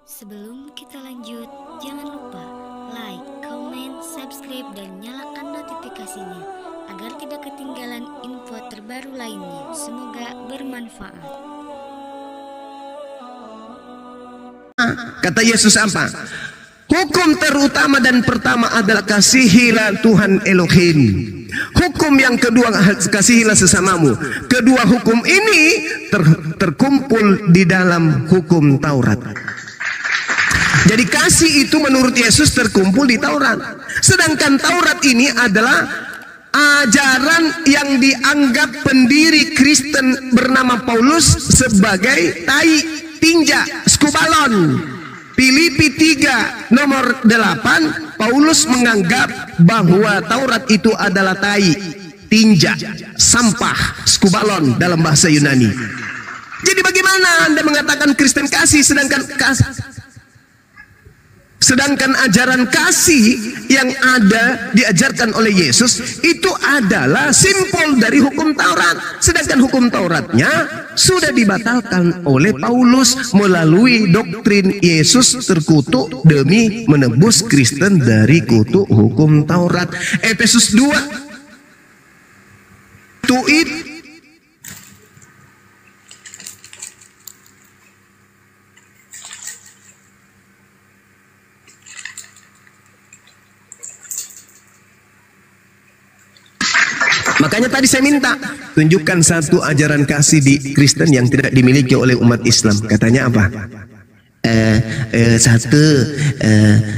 Sebelum kita lanjut, jangan lupa like, comment, subscribe, dan nyalakan notifikasinya agar tidak ketinggalan info terbaru lainnya. Semoga bermanfaat. Kata Yesus apa? Hukum terutama dan pertama adalah kasihilah Tuhan Elohim. Hukum yang kedua, kasihilah sesamamu. Kedua hukum ini terkumpul di dalam hukum Taurat. Jadi kasih itu menurut Yesus terkumpul di Taurat. Sedangkan Taurat ini adalah ajaran yang dianggap pendiri Kristen bernama Paulus sebagai tai, tinja, skubalon. Filipi 3 nomor 8, Paulus menganggap bahwa Taurat itu adalah tai, tinja, sampah, skubalon dalam bahasa Yunani. Jadi bagaimana Anda mengatakan Kristen kasih sedangkan ajaran kasih yang ada diajarkan oleh Yesus itu adalah simbol dari hukum Taurat. Sedangkan hukum Tauratnya sudah dibatalkan oleh Paulus melalui doktrin Yesus terkutuk demi menebus Kristen dari kutuk hukum Taurat. Efesus 2 tuit Makanya tadi saya minta tunjukkan satu ajaran kasih di Kristen yang tidak dimiliki oleh umat Islam. Katanya apa?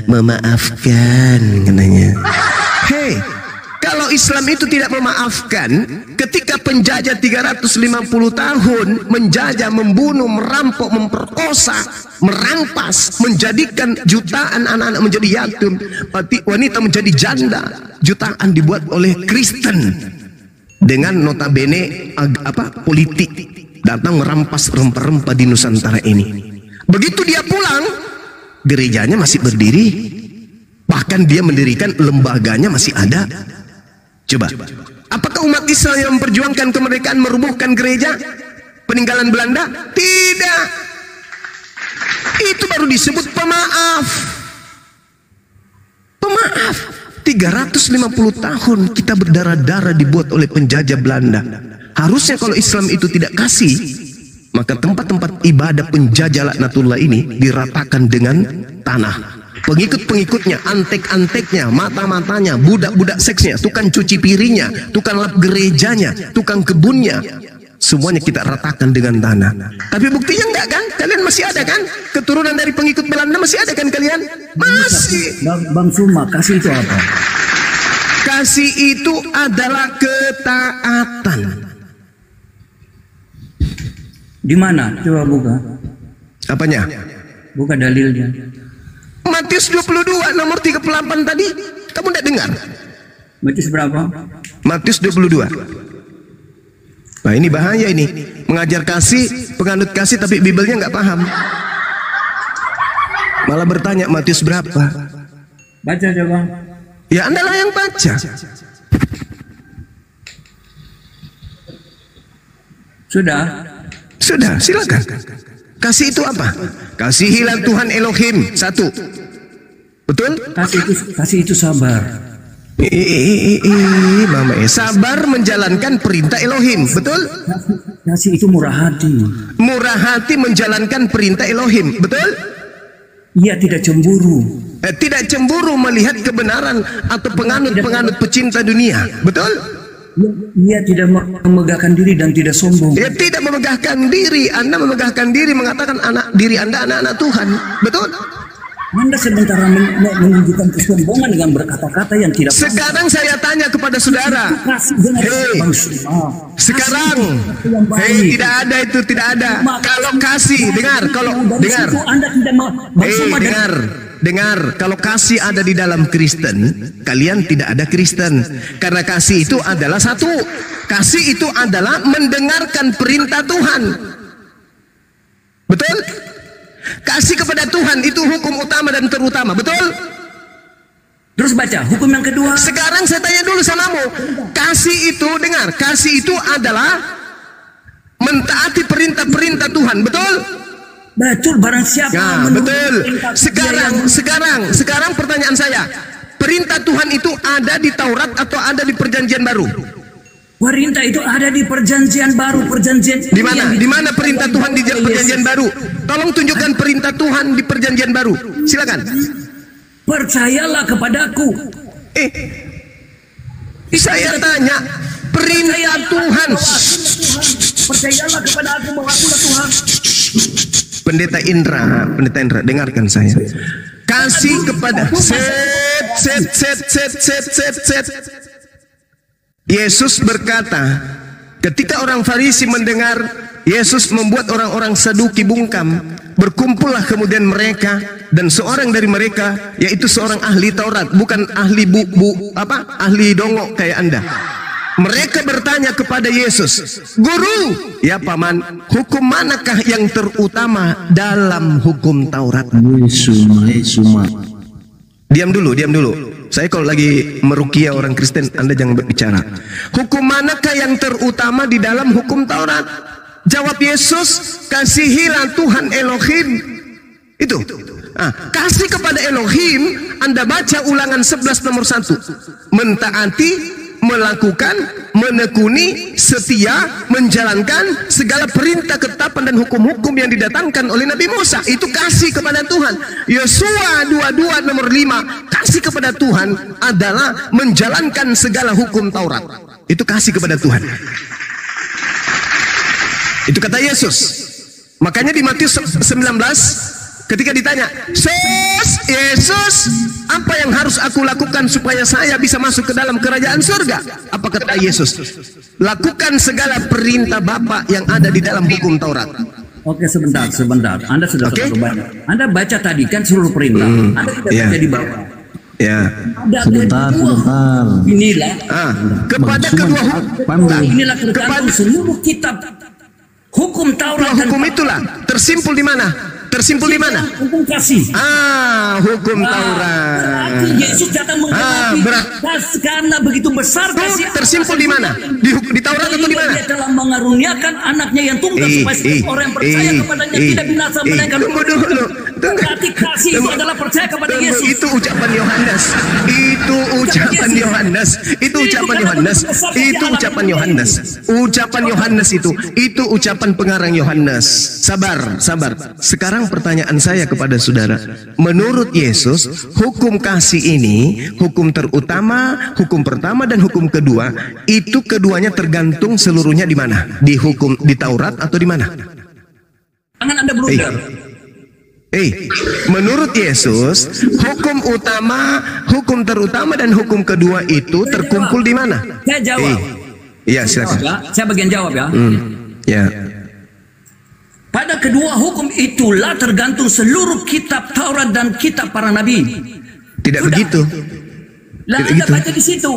Memaafkan katanya. Hei, kalau Islam itu tidak memaafkan, ketika penjajah 350 tahun menjajah, membunuh, merampok, memperkosa, merampas, menjadikan jutaan anak-anak menjadi yatim, wanita menjadi janda, jutaan dibuat oleh Kristen. Dengan notabene politik datang merampas rempah-rempah di Nusantara ini. Begitu dia pulang, gerejanya masih berdiri, bahkan dia mendirikan lembaganya masih ada. Coba, apakah umat Islam yang memperjuangkan kemerdekaan merubuhkan gereja peninggalan Belanda? Tidak. Itu baru disebut pemaaf. Pemaaf. 350 tahun kita berdarah-darah dibuat oleh penjajah Belanda. Harusnya kalau Islam itu tidak kasih, maka tempat-tempat ibadah penjajah laknatullah ini diratakan dengan tanah. Pengikut-pengikutnya, antek-anteknya, mata-matanya, budak-budak seksnya, tukang cuci piringnya, tukang lap gerejanya, tukang kebunnya, semuanya kita ratakan dengan tanah. Tapi buktinya enggak kan? Kalian masih ada kan? Keturunan dari pengikut Belanda masih ada kan kalian? Masih. Bang Suma, kasih itu apa? Kasih itu adalah ketaatan. Di mana? Coba buka. Apanya? Buka dalilnya. Matius 22 nomor 38 tadi. Kamu tidak dengar? Matius berapa? Matius 22. Nah ini bahaya ini. Mengajar kasih, penganut kasih tapi Bibelnya nggak paham. Malah bertanya Matius berapa? Baca coba. Ya Anda lah yang baca. Sudah? Sudah, silakan. Kasih itu apa? Kasihilah Tuhan Elohim. Satu. Betul? Kasih itu sabar. Mama, sabar menjalankan perintah Elohim. Betul? Kasih itu murah hati. Murah hati menjalankan perintah Elohim. Betul? Ia tidak cemburu. Tidak cemburu melihat kebenaran atau penganut pecinta dunia. Betul? Ia tidak memegahkan diri dan tidak sombong. Ia tidak memegahkan diri. Anda memegahkan diri, mengatakan diri Anda anak-anak Tuhan. Betul? Anda sementara menunjukkan kesombongan dengan berkata-kata yang tidak. Sekarang saya tanya kepada saudara. Sekarang, tidak ada itu, tidak ada. Kalau kasih, dengar, dengar, kalau kasih ada di dalam Kristen, kalian tidak ada Kristen. Karena kasih itu adalah satu. Kasih itu adalah mendengarkan perintah Tuhan. Betul? Kasih kepada Tuhan itu hukum utama dan terutama. Betul? Terus baca hukum yang kedua. Sekarang saya tanya dulu samamu. Kasih itu, dengar, kasih itu adalah mentaati perintah-perintah Tuhan. Betul? Betul, barang siapa Nah, menurut betul. perintah dia Sekarang pertanyaan saya, perintah Tuhan itu ada di Taurat atau ada di Perjanjian Baru? perintah itu ada di perjanjian baru, perjanjian Di mana? Di mana perintah Tuhan di Perjanjian Baru? Tolong tunjukkan perintah Tuhan di Perjanjian Baru. Silakan. Percayalah kepadaku. Saya tanya, perintah Tuhan. Percayalah kepada aku bahwa akulah Tuhan. Pendeta Indra, dengarkan saya. Kasih kepada Yesus berkata, ketika orang Farisi mendengar Yesus membuat orang-orang Saduki bungkam, berkumpullah kemudian mereka, dan seorang dari mereka, yaitu seorang ahli Taurat, bukan ahli ahli dongok kayak Anda. Mereka bertanya kepada Yesus, "Guru, ya paman, hukum manakah yang terutama dalam hukum Taurat?" Diam dulu. Saya kalau lagi meruqyah orang Kristen, Anda jangan berbicara. Hukum manakah yang terutama di dalam hukum Taurat? Jawab Yesus, "Kasihilah Tuhan Elohim." Itu. Kasih kepada Elohim, Anda baca Ulangan 11 nomor 1. Mentaati, melakukan, menekuni, setia, menjalankan segala perintah, ketetapan dan hukum-hukum yang didatangkan oleh Nabi Musa. Itu kasih kepada Tuhan. Yosua 22 nomor 5, kasih kepada Tuhan adalah menjalankan segala hukum Taurat. Itu kasih kepada Tuhan. Itu kata Yesus. Makanya di Matius 19 ketika ditanya, Yesus, apa yang harus aku lakukan supaya saya bisa masuk ke dalam kerajaan surga? Apa kata Yesus? Lakukan segala perintah Bapa yang ada di dalam hukum Taurat. Oke, sebentar. Anda sudah terlalu banyak. Anda baca tadi kan seluruh perintah. Anda tidak baca di bawah. Ya. Sebentar. Inilah. Kepada kedua hukum. Inilah tergantung seluruh kitab hukum Taurat. Hukum itulah tersimpul di mana? Tersimpul di mana? Hukum kasih. Hukum Taurat. Berarti Yesus datang menggenapi karena begitu besar kasih. Tersimpul di mana? Di Taurat atau di mana? Dia telah mengaruniakan anaknya yang tunggal supaya setiap orang yang percaya kepadanya tidak binasa melainkan. Tunggu dulu. Berarti kasih itu adalah percaya kepada Yesus. Itu ucapan Yohanes. Itu ucapan Yohanes. Itu ucapan pengarang Yohanes. Sabar. Sekarang pertanyaan saya kepada saudara, menurut Yesus, hukum kasih ini, hukum terutama, hukum pertama dan hukum kedua, itu keduanya tergantung seluruhnya di mana? Di Taurat atau di mana? Jangan Anda blunder. Menurut Yesus, hukum utama, hukum terutama dan hukum kedua itu terkumpul di mana? Saya jawab. Iya, silakan. Saya bagian jawab ya. Ya. Pada kedua hukum itulah tergantung seluruh kitab Taurat dan kitab para nabi. Tidak begitu. Anda baca di situ.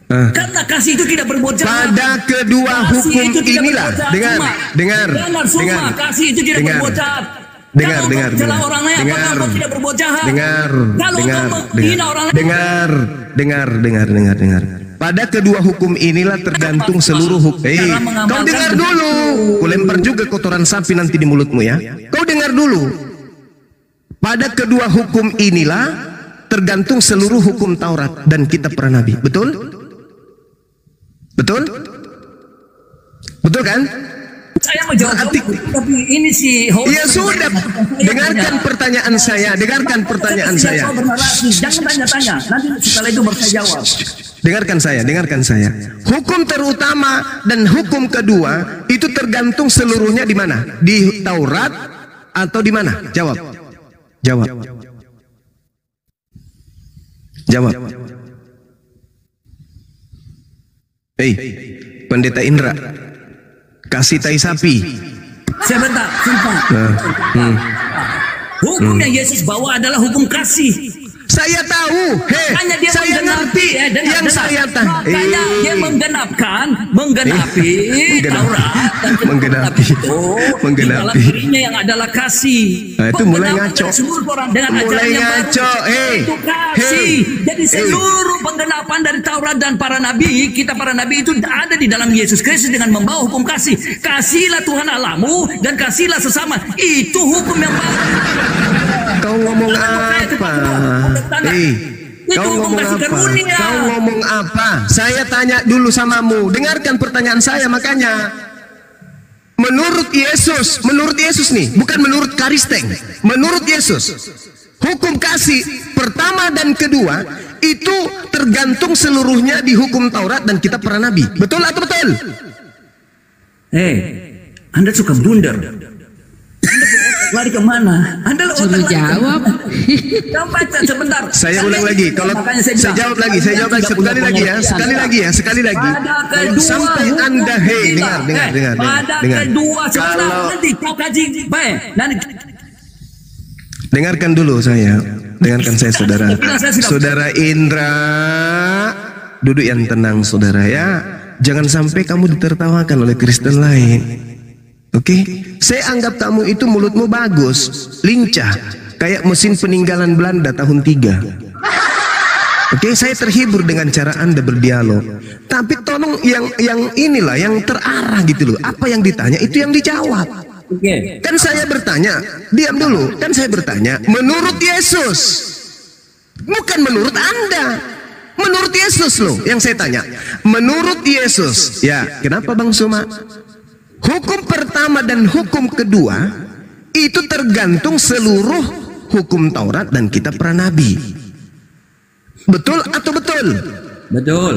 Karena kasih itu tidak berbuat jahat. Pada kedua hukum inilah, dengar. Kasih itu tidak berbuat jahat. Dengar. Pada kedua hukum inilah tergantung seluruh hukum. Kau dengar dulu. Ku lempar juga kotoran sapi nanti di mulutmu ya. Kau dengar dulu. Pada kedua hukum inilah tergantung seluruh hukum Taurat dan kitab para nabi. Betul? Betul kan? Saya mau jawab, tapi ini si host. Ya sudah, dengarkan pertanyaan saya. Jangan tanya-tanya. Nanti setelah itu baru saya jawab. Dengarkan saya. Hukum terutama dan hukum kedua itu tergantung seluruhnya di mana? Di Taurat atau di mana? Jawab. Pendeta Indra, kasih tai sapi. Sebentar. Hukum yang Yesus bawa adalah hukum kasih. Saya tahu, Makanya dia saya ngerti yang saya tahu. Makanya dia menggenapi Taurat dan menggenapi di dalam dirinya yang adalah kasih. Nah, itu mulai ngaco. Dengan Mulai ngaco. Itu kasih. Jadi seluruh penggenapan dari Taurat dan para nabi, kita para nabi itu ada di dalam Yesus Kristus dengan membawa hukum kasih. Kasihlah Tuhan Allahmu dan kasihlah sesama. Itu hukum yang baru. Kau ngomong apa? Kau ngomong apa? Kau ngomong apa? Saya tanya dulu samamu. Dengarkan pertanyaan saya makanya. Menurut Yesus nih, bukan menurut Karisteng. Menurut Yesus, hukum kasih pertama dan kedua itu tergantung seluruhnya di hukum Taurat dan kitab para nabi. Betul atau betul? Anda suka blunder. Lari kemana? Anda suruh jawab. Kamu baca sebentar. Saya ulang lagi. Kalau saya jawab lagi sekali lagi ya. Kalau sampai Anda dengar. Kedua nanti kau kaji. Dengarkan dulu saya. Dengarkan saya saudara. Saudara Indra, duduk yang tenang saudara ya. Jangan sampai kamu ditertawakan oleh Kristen lain. Oke, saya anggap kamu itu mulutmu bagus, lincah, kayak mesin peninggalan Belanda tahun 3. Oke, saya terhibur dengan cara Anda berdialog. Tapi tolong yang inilah yang terarah gitu loh. Apa yang ditanya itu yang dijawab. Kan saya bertanya, diam dulu. Kan saya bertanya, menurut Yesus, bukan menurut Anda. Menurut Yesus loh yang saya tanya. Menurut Yesus, ya kenapa Bang Suma? Hukum pertama dan hukum kedua itu tergantung seluruh hukum Taurat dan kitab para nabi. Betul atau betul? Betul.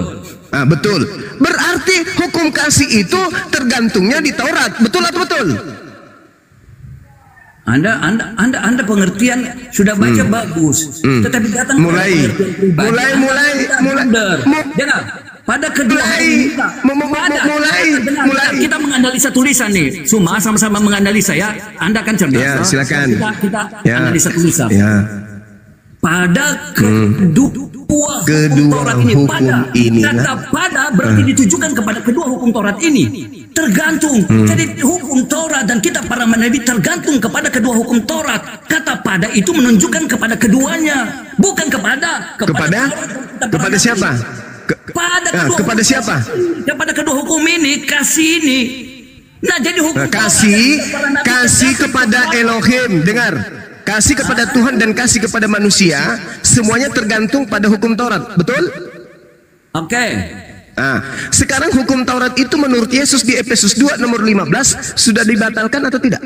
Betul. Berarti hukum kasih itu tergantungnya di Taurat. Betul atau betul? Anda pengertian sudah baca bagus, tetapi datang mulai. Dengar. Pada kedua mulai kita menganalisa tulisan nih. Semua sama-sama menganalisa ya. Anda kan cerdas. Ya, silakan. Kita analisa tulisan. Ya. Pada kedua hukum Taurat ini, kata pada berarti ditujukan kepada kedua hukum Taurat ini. Tergantung. Jadi hukum Taurat dan kitab para nabi tergantung kepada kedua hukum Taurat. Kata pada itu menunjukkan kepada keduanya, bukan kepada siapa? Kepada siapa? Kepada kedua hukum ini, kasih ini. Nah, jadi hukum kasih kepada Elohim. Dengar, kasih kepada Tuhan dan kasih kepada manusia, semuanya tergantung pada hukum Taurat. Betul? Oke. Nah, sekarang hukum Taurat itu menurut Yesus di Efesus 2 nomor 15 sudah dibatalkan atau tidak?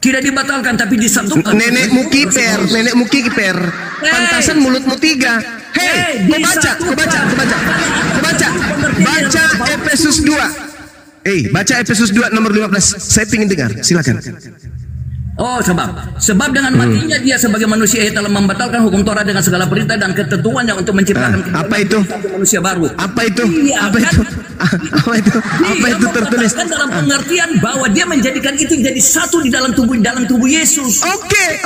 Tidak dibatalkan, tapi disatukan. Nenekmu kiper. Pantasan mulutmu 3. Kau baca Efesus 2. Baca Efesus 2 nomor 15. Saya ingin dengar, silakan. Oh, sebab dengan matinya dia sebagai manusia ia telah membatalkan hukum Taurat dengan segala perintah dan ketentuannya untuk menciptakan manusia baru. Apa itu tertulis? Kan dalam pengertian bahwa dia menjadikan itu jadi satu di dalam tubuh Yesus. Oke.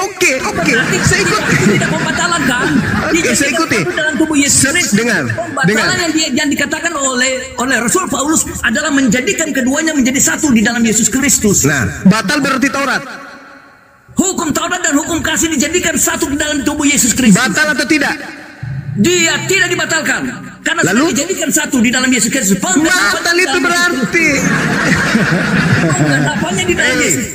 Saya ikuti. Tidak pembatalan kan? Saya ikuti. Dalam tubuh Yesus. Dengar. Pembatalan yang dikatakan oleh Rasul Paulus adalah menjadikan keduanya menjadi satu di dalam Yesus Kristus. Nah, batal berarti Taurat. Hukum Taurat dan hukum kasih dijadikan satu di dalam tubuh Yesus Kristus. Batal atau tidak? Dia tidak dibatalkan karena sudah dijadikan satu di dalam Yesus Kristus. Batal itu berarti. Penggenapannya di dalam Yesus.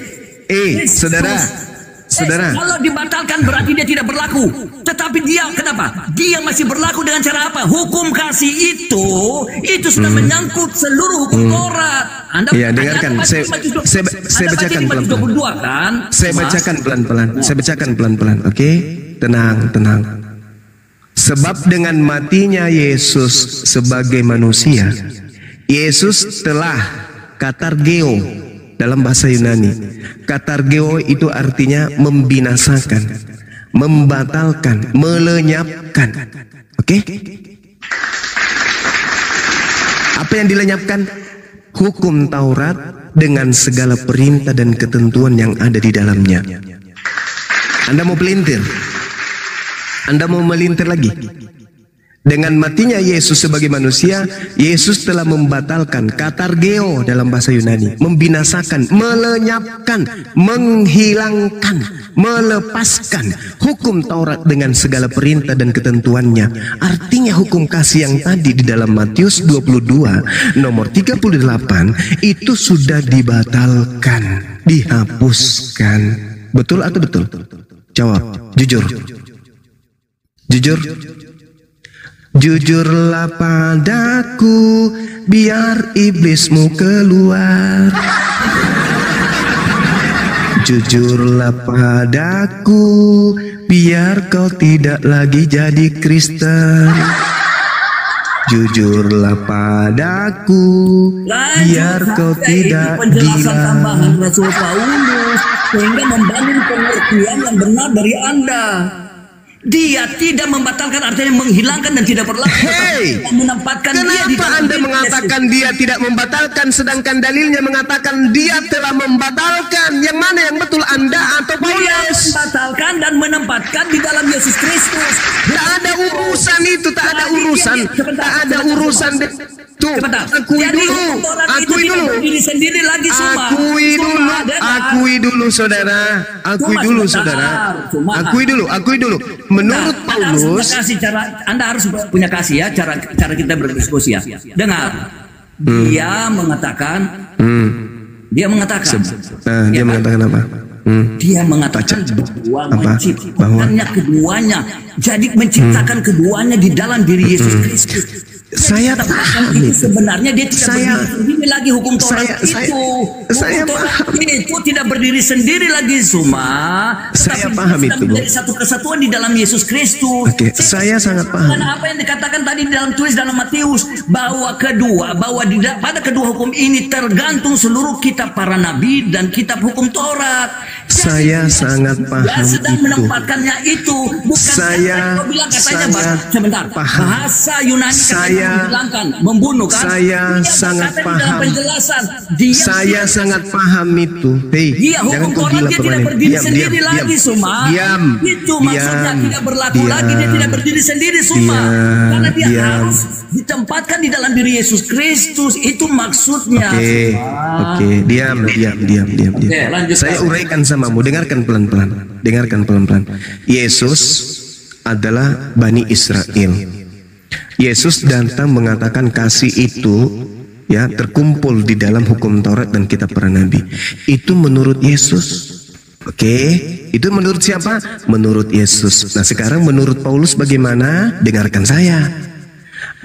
Saudara. Kalau dibatalkan berarti dia tidak berlaku. Tetapi dia kenapa? Dia masih berlaku dengan cara apa? Hukum kasih itu sudah menyangkut seluruh hukum Taurat. Iya, dengarkan. Saya bacakan pelan-pelan. Saya bacakan pelan-pelan. Oke? Tenang. Sebab dengan matinya Yesus sebagai manusia, Yesus telah katargeo dalam bahasa Yunani. Katargeo itu artinya membinasakan, membatalkan, melenyapkan. Oke? Apa yang dilenyapkan? Hukum Taurat dengan segala perintah dan ketentuan yang ada di dalamnya. Anda mau pelintir? Anda mau melintir lagi? Dengan matinya Yesus sebagai manusia, Yesus telah membatalkan, katargeo dalam bahasa Yunani, membinasakan, melenyapkan, menghilangkan, melepaskan hukum Taurat dengan segala perintah dan ketentuannya. Artinya hukum kasih yang tadi di dalam Matius 22 nomor 38 itu sudah dibatalkan, dihapuskan. Betul atau betul? Jawab, jujur. Jujur. Jujurlah padaku, biar iblismu keluar. Jujurlah padaku, biar kau tidak lagi jadi Kristen. Jujurlah padaku, biar kau tidak penjelasan gila. tambahan Rasul Paulus sehingga membangun pengertian yang benar dari Anda. Dia tidak membatalkan, artinya menghilangkan dan tidak berlaku. Hei, Menempatkan dia di kenapa dalam Anda diri mengatakan dia tidak membatalkan, sedangkan dalilnya mengatakan dia telah membatalkan? Yang mana yang betul, Anda atau Dia Paulus? membatalkan dan menempatkan di dalam Yesus Kristus. Tak ada urusan itu, tak ada urusan, tak ada urusan. Tuh, akui dulu, akui dulu, sendiri lagi akui dulu, saudara, akui dulu, saudara, akui dulu. Menurut Paulus, Anda harus punya kasih ya, cara kita berdiskusi ya. Dengar, dia mengatakan, dia mengatakan apa? Dia mengatakan bahwa menciptakannya keduanya, jadi menciptakan keduanya di dalam diri Yesus Kristus. Saya paham itu. Sebenarnya dia tidak berdiri sendiri lagi, hukum Taurat itu tidak berdiri sendiri lagi, Saya paham itu, Bu. Menjadi satu kesatuan di dalam Yesus Kristus. Oke, saya sangat paham. Karena apa yang dikatakan tadi di dalam tulis dalam Matius, bahwa pada kedua hukum ini tergantung seluruh kitab para nabi dan kitab hukum Taurat. Saya sangat paham sedang itu. menempatkannya itu, bukan Saya bilang katanya sangat paham. bahasa Yunani menghilangkan, membunuh kan? Saya sangat paham. Saya sangat paham itu. Hei, jangan kau gila tidak berdiri sendiri lagi, Suma. Diam. Itu maksudnya tidak berlaku lagi, dia tidak berdiri sendiri, Suma. Karena dia harus ditempatkan di dalam diri Yesus Kristus. Itu maksudnya. Oke, diam. Lanjut, Saya uraikan samamu, dengarkan pelan-pelan. Yesus adalah Bani Israel. Yesus datang mengatakan kasih itu ya terkumpul di dalam hukum Taurat dan kitab para nabi. Itu menurut Yesus. Oke, itu menurut siapa? Menurut Yesus. Nah, sekarang menurut Paulus bagaimana? Dengarkan saya.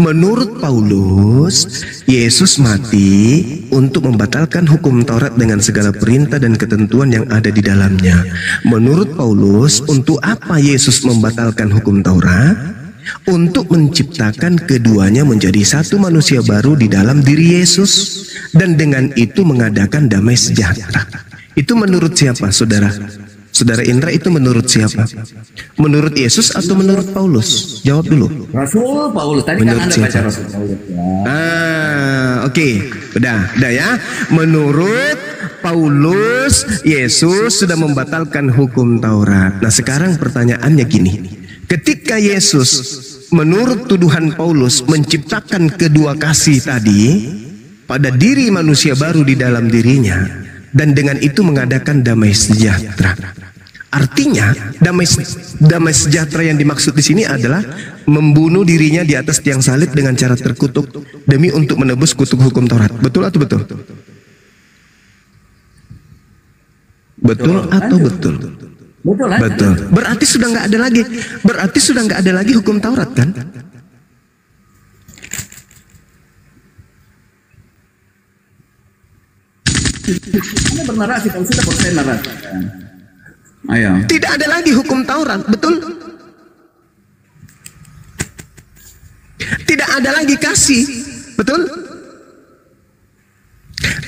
Menurut Paulus, Yesus mati untuk membatalkan hukum Taurat dengan segala perintah dan ketentuan yang ada di dalamnya. Menurut Paulus, untuk apa Yesus membatalkan hukum Taurat? Untuk menciptakan keduanya menjadi satu manusia baru di dalam diri Yesus, dan dengan itu mengadakan damai sejahtera. Itu menurut siapa, saudara? Saudara Indra, itu menurut siapa? Menurut Yesus atau menurut Paulus? Jawab dulu. Rasul Paulus. Tadi menurut kan Anda baca Rasul Paulus ya. Oke. Udah ya. Menurut Paulus, Yesus sudah membatalkan hukum Taurat. Nah, sekarang pertanyaannya gini. Ketika Yesus menurut tuduhan Paulus menciptakan kedua kasih tadi pada diri manusia baru di dalam dirinya, dan dengan itu mengadakan damai sejahtera. Artinya damai sejahtera yang dimaksud di sini adalah membunuh dirinya di atas tiang salib dengan cara terkutuk demi untuk menebus kutuk hukum Taurat. Betul atau betul? Betul atau betul? Betul. Berarti sudah nggak ada lagi hukum Taurat, kan? Anda bernarasi, kalau sudah selesai narasi. Ayo. Tidak ada lagi hukum Taurat, betul? Tidak ada lagi kasih, betul?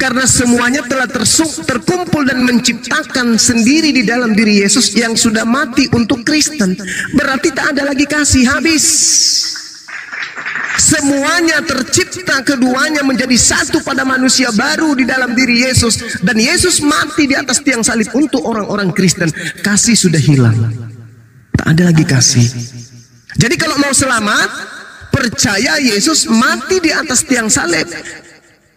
Karena semuanya telah terkumpul dan menciptakan sendiri di dalam diri Yesus yang sudah mati untuk Kristen. Berarti tak ada lagi kasih, habis. Semuanya tercipta, keduanya menjadi satu pada manusia baru di dalam diri Yesus. Dan Yesus mati di atas tiang salib untuk orang-orang Kristen. Kasih sudah hilang. Tak ada lagi kasih. Jadi kalau mau selamat, percaya Yesus mati di atas tiang salib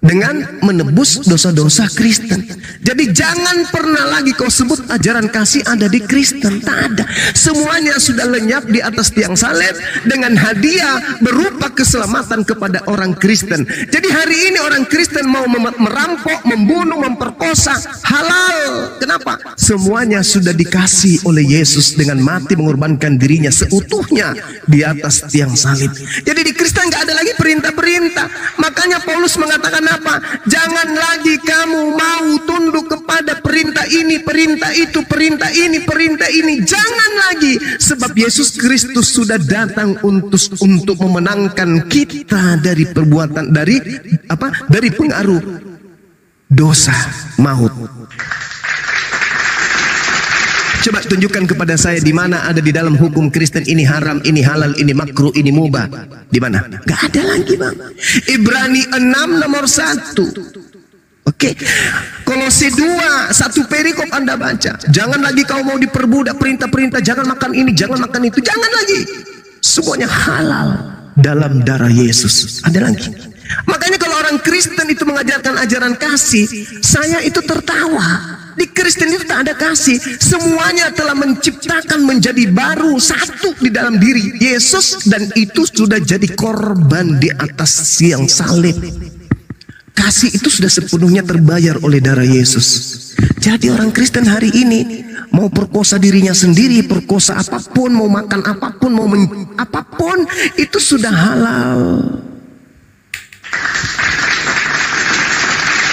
dengan menebus dosa-dosa Kristen. Jadi jangan pernah lagi kau sebut ajaran kasih ada di Kristen. Tak ada. Semuanya sudah lenyap di atas tiang salib dengan hadiah berupa keselamatan kepada orang Kristen. Jadi hari ini orang Kristen mau merampok, membunuh, memperkosa, halal. Kenapa? Semuanya sudah dikasih oleh Yesus dengan mati mengorbankan dirinya seutuhnya di atas tiang salib. Jadi di Kristen nggak ada lagi perintah-perintah. Makanya Paulus mengatakan apa? Jangan lagi kamu mau tunduk kepada perintah ini, perintah itu, perintah ini, perintah ini. Jangan lagi, sebab Yesus Kristus sudah datang untuk memenangkan kita dari perbuatan, dari pengaruh dosa maut. Coba tunjukkan kepada saya di mana ada di dalam hukum Kristen ini haram, ini halal, ini makruh, ini mubah. Di mana? Gak ada lagi, Bang. Ibrani 6 nomor 1. Oke. Kolose 2, 1 perikop Anda baca. Jangan lagi kau mau diperbudak perintah-perintah, jangan makan ini, jangan makan itu. Jangan lagi. Semuanya halal dalam darah Yesus. Ada lagi. Makanya kalau orang Kristen itu mengajarkan ajaran kasih, saya itu tertawa. Di Kristen itu tak ada kasih. Semuanya telah menciptakan menjadi baru, satu di dalam diri Yesus, dan itu sudah jadi korban di atas tiang salib. Kasih itu sudah sepenuhnya terbayar oleh darah Yesus. Jadi orang Kristen hari ini mau perkosa dirinya sendiri, perkosa apapun, mau makan apapun, mau apapun, itu sudah halal.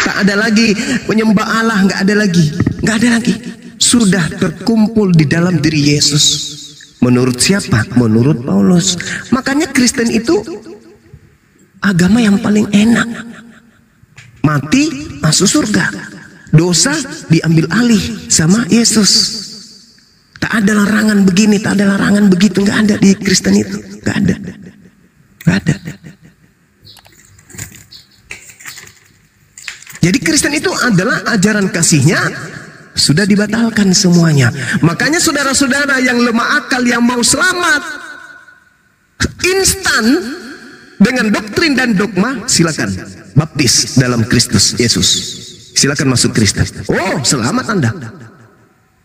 Tak ada lagi menyembah Allah, nggak ada lagi, nggak ada lagi. Sudah terkumpul di dalam diri Yesus. Menurut siapa? Menurut Paulus. Makanya Kristen itu agama yang paling enak. Mati masuk surga, dosa diambil alih sama Yesus. Tak ada larangan begini, tak ada larangan begitu, nggak ada di Kristen itu, nggak ada, nggak ada. Jadi Kristen itu adalah ajaran kasihnya sudah dibatalkan semuanya. Makanya saudara-saudara yang lemah akal yang mau selamat instan dengan doktrin dan dogma, silakan baptis dalam Kristus Yesus. Silakan masuk Kristen. Oh, selamat Anda.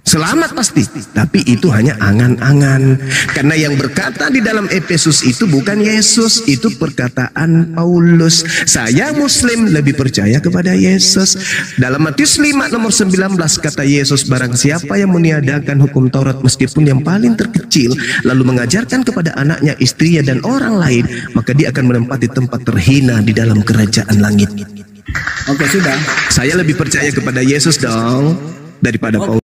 Selamat pasti, tapi itu hanya angan-angan. Karena yang berkata di dalam Efesus itu bukan Yesus, itu perkataan Paulus. Saya Muslim lebih percaya kepada Yesus. Dalam Matius 5 nomor 19 kata Yesus, barang siapa yang meniadakan hukum Taurat meskipun yang paling terkecil, lalu mengajarkan kepada anaknya, istrinya dan orang lain, maka dia akan menempati tempat terhina di dalam kerajaan langit. Oke, sudah. Saya lebih percaya kepada Yesus dong daripada Paulus.